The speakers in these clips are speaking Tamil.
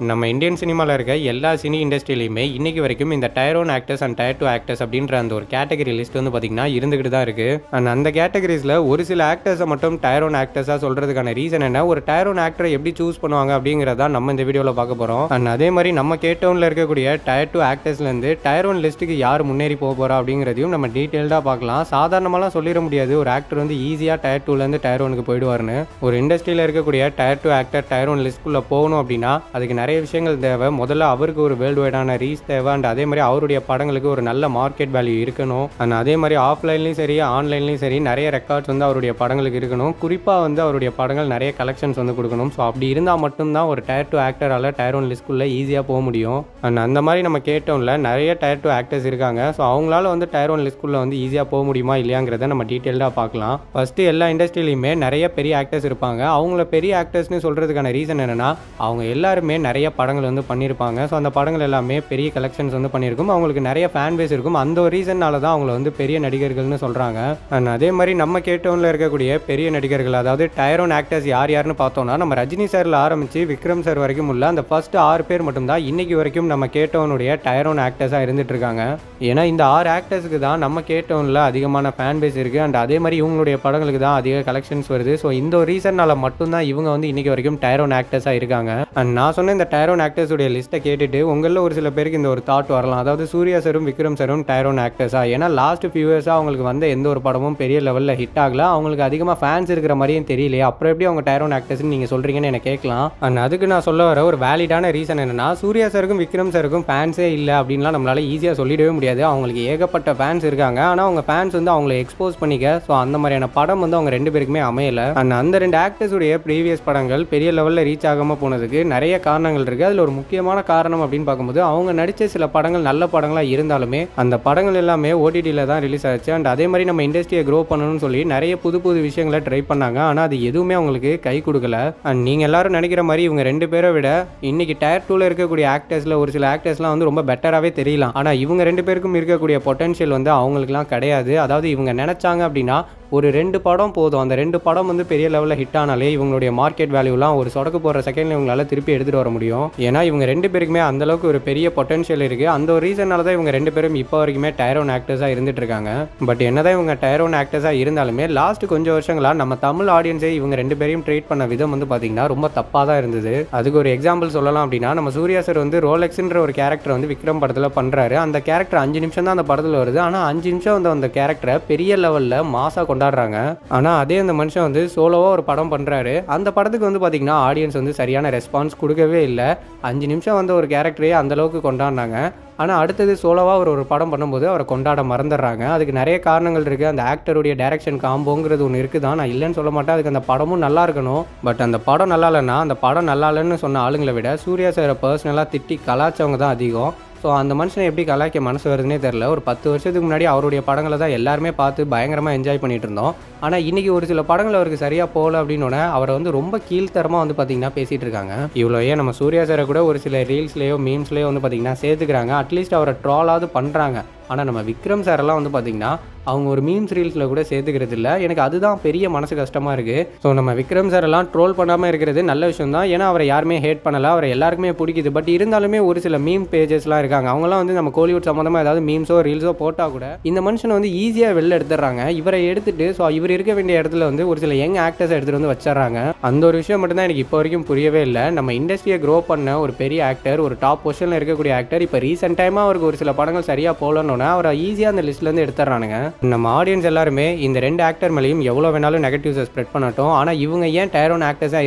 நம்ம இந்தியன் சினிமாவில் இருக்க எல்லா சினி இண்டஸ்ட்ரியிலையுமே இன்னைக்கு வரைக்கும் இந்த tier 1 actors and tier 2 actors அப்படின்ற அந்த ஒரு கேட்டகரி லிஸ்ட் வந்து பார்த்தீங்கன்னா இருந்துகிட்டு தான் இருக்கு. அண்ட் அந்த கேட்டகரிஸில் ஒரு சில ஆக்டர்ஸை மட்டும் டயர் 1 ஆக்டர்ஸாக சொல்றதுக்கான ரீசன் என்ன, ஒரு டயர் 1 ஆக்டரை எப்படி சூஸ் பண்ணுவாங்க அப்படிங்கிறத நம்ம இந்த வீடியோவில் பார்க்க போகிறோம். அண்ட் அதே மாதிரி நம்ம கேட்டவுனில் இருக்கக்கூடிய டயர் 2 ஆக்டர்ஸ்லேருந்து டயர் 1 லிஸ்ட்டுக்கு யார் முன்னேறி போக போகிறா அப்படிங்கிறதையும் நம்ம டீட்டெயில்டாக பார்க்கலாம். சாதாரணமாலாம் சொல்லிட முடியாது ஒரு ஆக்டர் வந்து ஈஸியாக டயர் 2லேருந்து டயர் 1க்கு போயிடுவார்னு. ஒரு இண்டஸ்ட்ரியில் இருக்கக்கூடிய டயர் 2 ஆக்டர் டயர் 1 லிஸ்ட்டுக்குள்ளே போகணும் அப்படின்னா அதுக்கு நிறைய விஷயங்கள் தேவை. முதல்ல அவருக்கு ஒரு வேர்ல்டு வைடான ரீச் தேவை. அண்ட் அதே மாதிரி அவருடைய படங்களுக்கு ஒரு நல்ல மார்க்கெட் வேல்யூ இருக்கணும். அண்ட் அதே மாதிரி ஆஃப்லைன்லையும் சரி ஆன்லைன்லையும் சரி நிறைய ரெக்கார்ட்ஸ் வந்து அவருடைய படங்களுக்கு இருக்கணும். குறிப்பாக வந்து அவருடைய படங்கள் நிறைய கலெக்ஷன்ஸ் வந்து கொடுக்கணும். ஸோ அப்படி இருந்தால் மட்டும்தான் ஒரு டயர் 2 ஆக்டரால் டயர் 1 லிஸ்ட்குள்ளே ஈஸியாக போக முடியும். அண்ட் அந்த மாதிரி நம்ம கேட்டோம்ல நிறைய டயர் 2 ஆக்டர்ஸ் இருக்காங்க. ஸோ அவங்களால வந்து டயர் 1 லிஸ்ட்குள்ளே வந்து ஈஸியாக போக முடியுமா இல்லையாங்கிறத நம்ம டீட்டெயில்டாக பார்க்கலாம். ஃபஸ்ட்டு எல்லா இண்டஸ்ட்ரியிலையுமே நிறைய பெரிய ஆக்டர்ஸ் இருப்பாங்க. அவங்கள பெரிய ஆக்டர்ஸ்னு சொல்கிறதுக்கான ரீசன் என்னென்னா அவங்க எல்லாருமே நிறைய படங்கள் வந்து பண்ணியிருப்பாங்க. ஸோ அந்த படங்கள் எல்லாமே பெரிய கலெக்ஷன்ஸ் வந்து பண்ணியிருக்கும். அவங்களுக்கு நிறைய ஃபேன் பேஸ் இருக்கும். அந்த ஒரு ரீசன்னால தான் அவங்கள வந்து பெரிய நடிகர்கள்னு சொல்கிறாங்க. அண்ட் அதே மாதிரி நம்ம கேட்டவுனில் இருக்கக்கூடிய பெரிய நடிகர்கள், அதாவது டயர் 1 ஆக்டர்ஸ் யார் யாருன்னு பார்த்தோம்னா நம்ம ரஜினி சாரில் ஆரம்பித்து விக்ரம் சார் வரைக்கும் உள்ள அந்த ஃபர்ஸ்ட் 6 பேர் மட்டும்தான் இன்னைக்கு வரைக்கும் நம்ம கேட்டவுனுடைய டயர் 1 ஆக்டர்ஸாக இருந்துட்டு இருக்காங்க. ஏன்னா இந்த 6 ஆக்டர்ஸுக்கு தான் நம்ம கேட்டவுனில் அதிகமான ஃபேன் பேஸ் இருக்குது. அண்ட் அதே மாதிரி இவங்களுடைய படங்களுக்கு தான் அதிக கலெக்ஷன்ஸ் வருது. ஸோ இந்த ஒரு ரீசன்னால மட்டும்தான் இவங்க வந்து இன்னைக்கு வரைக்கும் டயர் 1 ஆக்டர்ஸாக இருக்காங்க. அண்ட் நான் சொன்ன இந்த டயர் 1 ஆக்டர்ஸுடைய லிஸ்ட்டை கேட்டுட்டு உங்களில் ஒரு சில பேருக்கு இந்த ஒரு தாட் வரலாம், அதாவது சூர்யா சாரும் விக்ரம் சாரும் டயர் 1 ஆக்டர்ஸா? ஏன்னா லாஸ்ட் ஃபியூ இயர்ஸாக அவங்களுக்கு வந்த எந்த ஒரு படமும் பெரிய லெவலில் ஹிட் ஆகல, அவங்களுக்கு அதிகமாக ஃபேன்ஸ் இருக்கிற மாதிரியும் தெரியலையே, அப்புறம் எப்படி அவங்க டயர் 1 ஆக்டர்ஸ்னு நீங்கள் சொல்கிறீங்கன்னு எனக்கு கேட்கலாம். அண்ட் அதுக்கு நான் சொல்ல வர ஒரு வேலிடான ரீசன் என்னன்னா, சூர்யா சாருக்கும் விக்ரம் சாருக்கும் ஃபேன்ஸே இல்லை அப்படின்லாம் நம்மளால ஈஸியாக சொல்லிடவே முடியாது. அவங்களுக்கு ஏகப்பட்ட ஃபேன்ஸ் இருக்காங்க. ஆனால் அவங்க ஃபேன்ஸ் வந்து அவங்களை எக்ஸ்போஸ் பண்ணிக்க ஸோ அந்த மாதிரியான படம் வந்து அவங்க ரெண்டு பேருக்குமே அமையலை. அண்ட் அந்த ரெண்டு ஆக்டர்ஸுடைய ப்ரீவியஸ் படங்கள் பெரிய லெவலில் ரீச் ஆகாமல் போனதுக்கு நிறைய காரணங்கள் இருக்குது. அதில் ஒரு முக்கியமான காரணம் அப்படின்னு பார்க்கும்போது அவங்க நடித்த சில படங்கள் நல்ல படங்களாக இருந்தாலுமே அந்த படங்கள் எல்லாமே ஓடிடியில் தான் ரிலீஸ் ஆச்சு. அண்ட் அதே மாதிரி நம்ம இண்டஸ்ட்ரியை க்ரோ பண்ணணும்னு சொல்லி நிறைய புது புது விஷயங்களை ட்ரை பண்ணாங்க. ஆனால் அது எதுவுமே அவங்களுக்கு கை கொடுக்கல. அண்ட் நீங்கள் எல்லாரும் நினைக்கிற மாதிரி இவங்க ரெண்டு பேரை விட இன்னைக்கு டயர் 2ல இருக்கக்கூடிய ஆக்டர்ஸில் ஒரு சில ஆக்டர்ஸ்லாம் வந்து ரொம்ப பெட்டராகவே தெரியலாம். ஆனால் இவங்க ரெண்டு பேருக்கும் இருக்கக்கூடிய பொட்டன்ஷியல் வந்து அவங்களுக்குலாம் கிடையாது. அதாவது இவங்க நினச்சாங்க அப்படின்னா ஒரு 2 படம் போதும். அந்த 2 படம் வந்து பெரிய லெவலில் ஹிட் ஆனாலே இவங்களுடைய மார்க்கெட் வேல்யூலாம் ஒரு சொடக்கு போகிற செகண்டில் இவங்களால திருப்பி எடுத்துகிட்டு வர முடியும். ஏன்னா இவங்க ரெண்டு பேருக்குமே அந்தளவுக்கு ஒரு பெரிய பொட்டன்ஷியல் இருக்குது. அந்த ஒரு ரீசனால தான் இவங்க ரெண்டு பேரும் இப்போ வரைக்குமே டயர் 1 ஆக்டர்ஸாக இருந்துட்டு இருக்காங்க. பட் என்னதான் இவங்க டயர் 1 ஆக்டர்ஸாக இருந்தாலுமே லாஸ்ட் கொஞ்சம் வருஷங்களாக நம்ம தமிழ் ஆடியன்ஸே இவங்க ரெண்டு பேரையும் ட்ரீட் பண்ண விதம் வந்து பார்த்தீங்கன்னா ரொம்ப தப்பாக தான் இருந்தது. அதுக்கு ஒரு எக்ஸாம்பிள் சொல்லலாம் அப்படின்னா, நம்ம சூர்யா சார் வந்து ரோலெக்ஸ்ன்ற ஒரு கேரக்டர் வந்து விக்ரம் படத்தில் பண்ணுறாரு. அந்த கேரக்டர் 5 நிமிஷம் தான் அந்த படத்தில் வருது. ஆனால் 5 நிமிஷம் வந்து அந்த கேரக்டரை பெரிய லெவலில் மாசாக கொண்டாடுறாங்க. ஆனால் அதே அந்த மனுஷன் வந்து சோலோவாக ஒரு படம் பண்ணுறாரு. அந்த படத்துக்கு வந்து பார்த்தீங்கன்னா ஆடியன்ஸ் வந்து சரியான ரெஸ்பான்ஸ் கொடுக்கவே இல்லை. 5 நிமிஷம் வந்து ஒரு கேரக்டரே அந்தளவுக்கு கொண்டாடினாங்க. ஆனால் அடுத்தது சோலோவாக ஒரு படம் பண்ணும்போது அவரை கொண்டாட மறந்துடுறாங்க. அதுக்கு நிறைய காரணங்கள் இருக்குது. அந்த ஆக்டருடைய டைரக்ஷன் காம்போங்கிறது ஒன்று இருக்குது தான், நான் இல்லைன்னு சொல்ல மாட்டேன். அதுக்கு அந்த படமும் நல்லா இருக்கணும். பட் அந்த படம் நல்லா இல்லைன்னா அந்த படம் நல்லா இல்லைன்னு சொன்ன ஆளுங்களை விட சூர்யா சாரை பர்சனலாக திட்டி கலாச்சவங்க தான் அதிகம். ஸோ அந்த மனுஷனை எப்படி கலாய்க்க மனசு வருதுன்னே தெரில. ஒரு 10 வருஷத்துக்கு முன்னாடி அவருடைய படங்களை தான் எல்லாருமே பார்த்து பயங்கரமாக என்ஜாய் பண்ணிட்டு இருந்தோம். ஆனால் இன்றைக்கி ஒரு சில படங்கள் அவருக்கு சரியாக போகல அப்படின்னோடனே அவரை வந்து ரொம்ப கீழ்த்தரமாக வந்து பார்த்திங்கன்னா பேசிகிட்டு இருக்காங்க. இவ்வளோ ஏன் நம்ம சூர்யா சாரை கூட ஒரு சில ரீல்ஸ்லேயோ மீம்ஸ்லேயோ வந்து பார்த்திங்கன்னா சேர்த்துக்கிறாங்க. அட்லீஸ்ட் அவரை ட்ராலாவது பண்ணுறாங்க. ஆனால் நம்ம விக்ரம் சாரெல்லாம் வந்து பார்த்திங்கன்னா அவங்க ஒரு மீம்ஸ் ரீல்ஸில் கூட சேர்த்துக்கிறது இல்லை. எனக்கு அதுதான் பெரிய மனசு கஷ்டமாக இருக்குது. ஸோ நம்ம விக்ரம் சாரெல்லாம் ட்ரோல் பண்ணாமல் இருக்கிறது நல்ல விஷயம் தான். ஏன்னா அவரை யாருமே ஹேட் பண்ணலை, அவரை எல்லாருக்குமே பிடிக்குது. பட் இருந்தாலுமே ஒரு சில மீம் பேஜஸ்லாம் இருக்காங்க. அவங்களாம் வந்து நம்ம கோலிவுட் சம்மந்தமாக ஏதாவது மீம்ஸோ ரீல்ஸோ போட்டால் கூட இந்த மனுஷனை வந்து ஈஸியாக வெளில எடுத்துடுறாங்க. இவரை எடுத்துட்டு ஸோ இவர் இருக்க வேண்டிய இடத்துல வந்து ஒரு சில யங் ஆக்டர்ஸை எடுத்துகிட்டு வந்து வச்சிடறாங்க. அந்த ஒரு விஷயம் மட்டும்தான் எனக்கு இப்போ வரைக்கும் புரியவே இல்லை. நம்ம இண்டஸ்ட்ரியை க்ரோ பண்ண ஒரு பெரிய ஆக்டர், ஒரு டாப் பொசிஷனில் இருக்கக்கூடிய ஆக்டர், இப்போ ரீசெண்ட் டைமாக அவருக்கு ஒரு சில படங்கள் சரியாக போகலன்னு அவரை ஈஸியாக அந்த லிஸ்ட்லேருந்து எடுத்துறானுங்க. நம்ம ஆடியன்ஸ் எல்லாருமே இந்த 2 ஆக்டர் மேலேயும் எவ்வளோ வேணாலும் நெகட்டிவ்ஸை ஸ்ப்ரெட் பண்ணட்டும். ஆனால் இவங்க ஏன் டயர் 1 ஆக்டர்ஸாக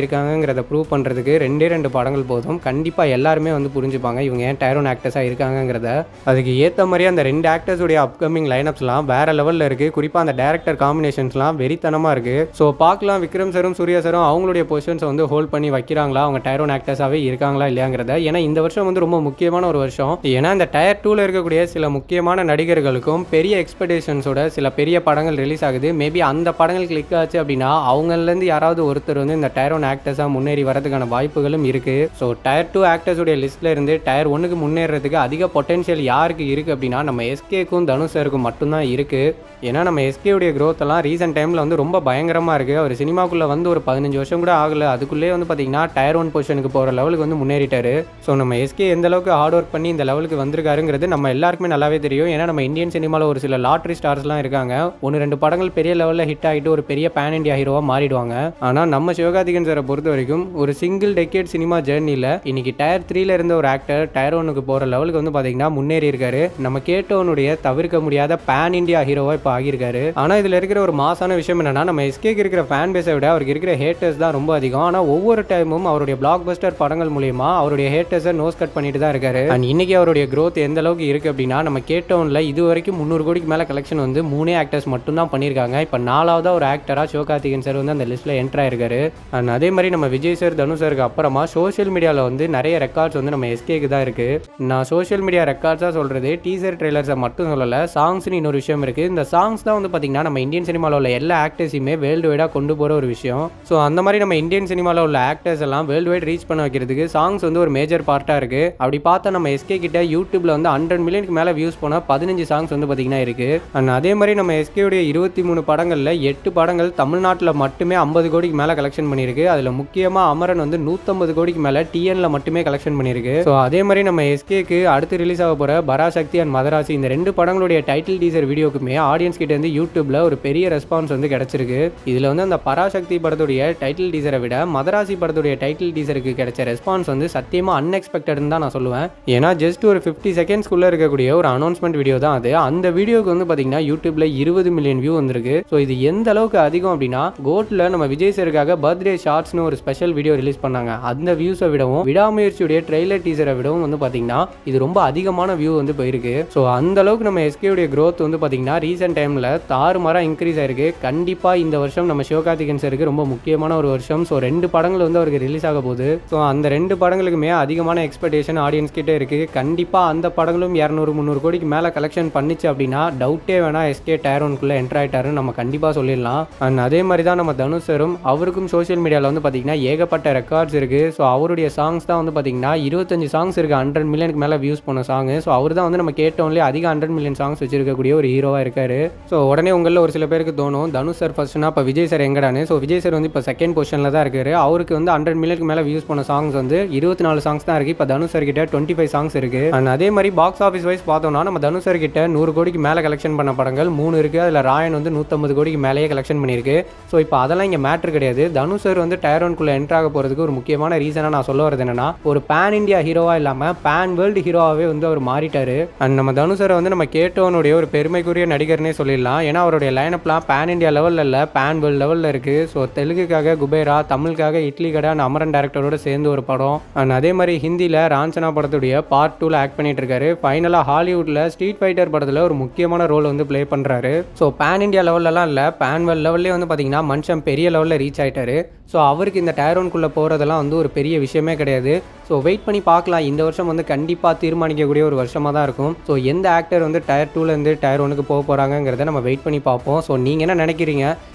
இருக்காங்கிறத ப்ரூவ் பண்ணுறதுக்கு 2 படங்கள் போதும். கண்டிப்பாக எல்லாருமே வந்து புரிஞ்சுப்பாங்க இவங்க ஏன் டயர் 1 ஆக்டர்ஸாக இருக்காங்கிறத. அதுக்கு ஏற்ற மாதிரி அந்த 2 ஆக்டர்ஸுடைய அப்கமிங் லைனப்ஸ்லாம் வேற லெவலில் இருக்குது. குறிப்பாக அந்த டேரக்டர் காம்பினேஷன்ஸ்லாம் வெறித்தனமாக இருக்குது. ஸோ பார்க்கலாம் விக்ரம் சாரும் சூர்யா சாரும் அவங்களுடைய பொசிஷன்ஸை வந்து ஹோல்ட் பண்ணி வைக்கிறாங்களா, அவங்க டயர் 1 ஆக்டர்ஸாகவே இருக்காங்களா இல்லையாங்கிறத. ஏன்னா இந்த வருஷம் வந்து ரொம்ப முக்கியமான ஒரு வருஷம். ஏன்னா இந்த டயர் 2ல இருக்கக்கூடிய சில முக்கியமான நடிகர்களுக்கும் பெரிய எக்ஸ்பெக்டேஷன்ஸோட சில பெரிய படங்கள் ரிலீஸ் ஆகுது. மேபி அந்த படங்கள் கிளிக் ஆச்சு அப்படின்னா அவங்கலேருந்து யாராவது ஒருத்தர் வந்து இந்த டயர் 1 ஆக்டர்ஸாக முன்னேறி வரதுக்கான வாய்ப்புகளும் இருக்குது. ஸோ டயர் 2 ஆக்டர்ஸுடைய லிஸ்ட்டில் இருந்து டயர் 1க்கு முன்னேறதுக்கு அதிக பொட்டன்ஷியல் யாருக்கு இருக்குது அப்படின்னா நம்ம எஸ்கேக்கும் தனுஷ் சாருக்கும் மட்டும்தான் இருக்குது. ஏன்னா நம்ம எஸ்கேவுடைய க்ரோத் எல்லாம் ரீசெண்ட் டைமில் வந்து ரொம்ப பயங்கரமாக இருக்குது. அவர் சினிமாக்குள்ளே வந்து ஒரு 15 வருஷம் கூட ஆகலை, அதுக்குள்ளே வந்து பார்த்தீங்கன்னா டயர் 1 பொசிஷனுக்கு போகிற லெவலுக்கு வந்து முன்னேறிட்டாரு. ஸோ நம்ம எஸ்கே எந்த அளவுக்கு ஹார்ட் ஒர்க் பண்ணி இந்த லெவலுக்கு வந்திருக்காருங்கிறது நம்ம எல்லாருக்குமே நல்லாவே தெரியும். ஏன்னா நம்ம இந்தியன் சினிமாவில் ஒரு சில லாட்ரி ஸ்டார்ஸ்லாம் இருக்காங்க. 1-2 படங்கள் பெரிய லெவலில் ஹிட் ஆகிட்டு ஒரு பெரிய பேன் இண்டியா ஹீரோவாக மாறிடுவாங்க. ஆனால் நம்ம சிவகார்த்திகேயன் சாரை பொறுத்த வரைக்கும் ஒரு சிங்கிள் டெக்கேட் சினிமா ஜேர்னியில் இன்னைக்கு டயர் 3ல இருந்த ஒரு ஆக்டர் டயர் 1க்கு போகிற லெவலுக்கு வந்து பார்த்தீங்கன்னா முன்னேறி இருக்காரு. நம்ம கேட்டவனுடைய தவிர்க்க முடியாத பேன் இண்டியா ஹீரோவாக இப்போ ஆகியிருக்காரு. ஆனால் இதில் இருக்கிற ஒரு மாசான விஷயம் என்னன்னா நம்ம எஸ்கேக்கு இருக்கிற ஃபேன் பேஸை விட அவருக்கு இருக்கிற ஹேட்டர்ஸ் தான் ரொம்ப அதிகம். ஆனால் ஒவ்வொரு டைமும் அவருடைய பிளாக் பஸ்டர் படங்கள் மூலியமா அவருடைய ஹேட்டர்ஸை நோஸ் கட் பண்ணிட்டு தான் இருக்காரு. அண்ட் இன்னைக்கு அவருடைய growth எந்த அளவுக்கு இருக்கு அப்படின்னா நம்ம கேட்டோன்ல இது வரைக்கும் 300 கோடிக்கு மேல கலெக்ஷன் வந்து 3 ஆக்டர்ஸ் மட்டும் தான் பண்ணியிருக்காங்க. இப்போ 4வது ஒரு ஆக்டரா சிவகார்த்திகேயன் சார் வந்து அந்த லிஸ்ட்ல என்டர் ஆயிருக்காரு. அண்ட் அதே மாதிரி நம்ம விஜய் சார் தனுஷ் சாருக்கு அப்புறமா சோஷியல் மீடியாவில் வந்து நிறைய ரெக்கார்ட்ஸ் வந்து நம்ம எஸ்கேக்கு தான் இருக்கு. நான் சோஷியல் மீடியா ரெக்கார்ட்ஸாக சொல்றது டீசர் ட்ரெய்லர்ஸை மட்டும் சொல்லலை, சாங்ஸ்னு இன்னொரு விஷயம் இருக்கு. இந்த சாங்ஸ் தான் வந்து பார்த்தீங்கன்னா நம்ம இந்தியன் சினிமாவில் உள்ள எல்லா ஆக்டர்ஸையுமே வேர்ல்டு வைடாக கொண்டு போகிற ஒரு விஷயம். ஸோ அந்த மாதிரி நம்ம இந்தியன் சினிமாவில் உள்ள ஆக்டர்ஸ் எல்லாம் வேர்ல்டு வைட் ரீச் பண்ண வைக்கிறதுக்கு சாங்ஸ் வந்து ஒரு மேஜர் பார்ட்டாக இருக்கு. அப்படி பார்த்தா நம்ம எஸ்கே கிட்ட யூடியூப்ல வந்து 100 மில்லியனுக்கு மேலே வியூஸ் போன 15 சாங்ஸ் வந்து பார்த்தீங்கன்னா இருக்கு. அண்ட் அதே மாதிரி நம்ம எஸ்கேவுடைய 23 படங்களில் 8 படங்கள் தமிழ்நாட்டில் மட்டுமே 50 கோடிக்கு மேலே கலெக்ஷன் பண்ணியிருக்கு. அதில் முக்கியமாக அமரன் வந்து 150 கோடிக்கு மேலே டிஎன்ல மட்டுமே கலெக்ஷன் பண்ணியிருக்கு. ஸோ அதே மாதிரி நம்ம எஸ்கேக்கு அடுத்து ரிலீஸ் ஆக போகிற பராசக்தி அண்ட் மதராசி இந்த 2 படங்களுடைய டைட்டில் டீசர் வீடியோக்குமே ஆடியன்ஸ் கிட்ட இருந்து யூடியூப்ல ஒரு பெரிய ரெஸ்பான்ஸ் வந்து கிடைச்சிருக்கு. இதில் வந்து அந்த பராசக்தி படத்துடைய டைட்டில் டீசரை விட மதராசி படத்துடைய டைட்டில் டீசருக்கு கிடைச்ச ரெஸ்பான்ஸ் வந்து சத்தியமாக அன்எக்ஸ்பெக்டட்னு தான் நான் சொல்லுவேன். ஏன்னா ஜஸ்ட் ஒரு 50 செகண்ட்ஸ்குள்ளே இருக்கக்கூடிய ஒரு அனௌன்ஸ்மெண்ட் வீடியோ தான் அது. அந்த வீடியோக்கு வந்து பார்த்தீங்கன்னா யூடியூப்ல 20 மில்லியன் வியூ வந்திருக்கு. ஸோ இது எந்த அளவுக்கு அதிகம் அப்படின்னா கோட்ல நம்ம விஜய் சாருக்காக பர்த்டே ஷார்ட்ஸ்னு ஒரு ஸ்பெஷல் வீடியோ ரிலீஸ் பண்ணாங்க. அந்த வியூஸை விடவும் விடாமுயற்சியுடைய ட்ரெய்லர் டீசரை விடவும் வந்து பார்த்தீங்கன்னா இது ரொம்ப அதிகமான வியூ வந்து போயிருக்கு. ஸோ அந்த அளவுக்கு நம்ம எஸ்கேவுடைய growth வந்து பார்த்தீங்கன்னா ரீசெண்ட் டைமில் தாறுமாறாக இன்க்ரீஸ் ஆயிருக்கு. கண்டிப்பாக இந்த வருஷம் நம்ம சிவகார்த்திகேயன் சாருக்கு ரொம்ப முக்கியமான ஒரு வருஷம். ஸோ 2 படங்கள் வந்து அவருக்கு ரிலீஸ் ஆக போகுது. ஸோ அந்த 2 படங்களுக்குமே அதிகமான எக்ஸ்பெக்டேஷன் ஆடியன்ஸ் கிட்டே இருக்கு. கண்டிப்பாக அந்த படங்களும் 200-300 கோடிக்கு மேலே கலெக்ஷன் பண்ணிச்சு அப்படின்னா டவுட்டே வேணா எஸ்கே டயர் 1க்குள்ளே என்டர் ஆயிட்டாருன்னு நம்ம கண்டிப்பாக சொல்லிடலாம். அண்ட் அதே மாதிரி தான் நம்ம தனுஷ் சாரும் அவருக்கும் சோஷியல் மீடியாவில் வந்து பார்த்தீங்கன்னா ஏகப்பட்ட ரெக்கார்ட்ஸ் இருக்கு. ஸோ அவருடைய சாங்ஸ் தான் வந்து பார்த்தீங்கன்னா 25 சாங்ஸ் இருக்கு 100 மில்லியனுக்கு மேலே வியூஸ் பண்ண சாங். ஸோ அவர் தான் வந்து நம்ம கேட்டோன்லேயே அதிக 100 மில்லியன் சாங்ஸ் வச்சிருக்கக்கூடிய ஒரு ஹீரோவாக இருக்காரு. ஸோ உடனே உங்களில் ஒரு சில பேருக்கு தோணும் தனுஷ் சார் ஃபர்ஸ்ட்னா இப்போ விஜய் சார் எங்கடான்னு. ஸோ விஜய் சார் வந்து இப்போ செகண்ட் பொசிஷனில் தான் இருக்காரு. அவருக்கு வந்து 100 மில்லியனுக்கு மேலே வியூஸ் பண்ண சாங்ஸ் வந்து 24 சாங்ஸ் தான் இருக்கு. இப்போ தனுஷ் சார் கிட்ட 25 சாங்ஸ் இருக்கு. அண்ட் அதே மாதிரி பாக்ஸ் ஆஃபீஸ் வைஸ் பார்த்தோம்னா நம்ம தனுஷ் சார் கிட்ட 100 கோடிக்கு மேலே கலெக்ஷன் பண்ண படங்கள் 3 இருக்கு. அதில் ராயன் வந்து 150 கோடிக்கு மேலேயே கலெக்ஷன் பண்ணியிருக்கு. ஸோ இப்போ அதெல்லாம் இங்கே மேட்ரு கிடையாது. தனுஷ் சார் வந்து டயர் 1க்குள்ளே என்டர் ஆக போகிறதுக்கு ஒரு முக்கியமான ரீசனாக நான் சொல்ல வரது என்னன்னா ஒரு பேன் இண்டியா ஹீரோவாக இல்லாமல் பேன் வேர்ல்டு ஹீரோவாகவே வந்து அவர் மாறிட்டாரு. அண்ட் நம்ம தனுஷ் சாரை வந்து நம்ம கேட்டவனுடைய ஒரு பெருமைக்குரிய நடிகர்னே சொல்லிடலாம். ஏன்னா அவருடைய லைனப்லாம் பேன் இண்டியா லெவலில் இல்லை பேன் வேர்ல்டு லெவலில் இருக்குது. ஸோ தெலுங்குக்காக குபேரா, தமிழுக்காக இட்லி கடை அண்ட் அமரன் டேரக்டரோட சேர்ந்து ஒரு படம். அண்ட் அதே மாதிரி ஹிந்தியில் ராஞ்சனா படத்துடைய பார்ட் 2ல ஆக்ட் பண்ணிட்டு இருக்காரு. ஃபைனலாக ஹாலிவுட்டில் ஸ்ட்ரீட் ஃபைட்டர் படத்தில் ஒரு முக்கியமான ரோல் வந்து ப்ளே பண்ணுறாரு. ஸோ பேன் இண்டியா லெவல்லலாம் இல்லை பேன் வேர்ல்டு லெவல்லே வந்து பார்த்தீங்கன்னா மனுஷன் பெரிய லெவலில் ரீச் ஆயிட்டாரு. ஸோ அவருக்கு இந்த டயர் 1க்குள்ளே போகிறதெல்லாம் வந்து ஒரு பெரிய விஷயமே கிடையாது. ஸோ வெயிட் பண்ணி பார்க்கலாம். இந்த வருஷம் வந்து கண்டிப்பாக தீர்மானிக்கக்கூடிய ஒரு வருஷமாக தான் இருக்கும். ஸோ எந்த ஆக்டர் வந்து டயர் 2லேருந்து டயர் 1க்கு போக போகிறாங்கிறத நம்ம வெயிட் பண்ணி பார்ப்போம். ஸோ நீங்கள் என்ன நினைக்கிறீங்க?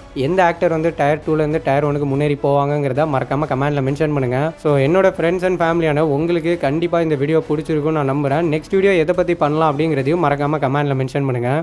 எந்த ஆக்டர் வந்து டயர் 2லேருந்து டயர் 1க்கு முன்னேறி போவாங்கிறத மறக்காமல் கமெண்ட்டில் மென்ஷன் பண்ணுங்கள். ஸோ என்னோட ஃப்ரெண்ட்ஸ் அண்ட் ஃபேமிலியான உங்களுக்கு கண்டிப்பாக இந்த வீடியோ பிடிச்சிருக்குன்னு நான் நம்புகிறேன். நெக்ஸ்ட் வீடியோ எதை பற்றி பண்ணலாம் அப்படிங்கிறதையும் மறக்காமல் கமெண்ட்டில் மென்ஷன் பண்ணுங்கள்.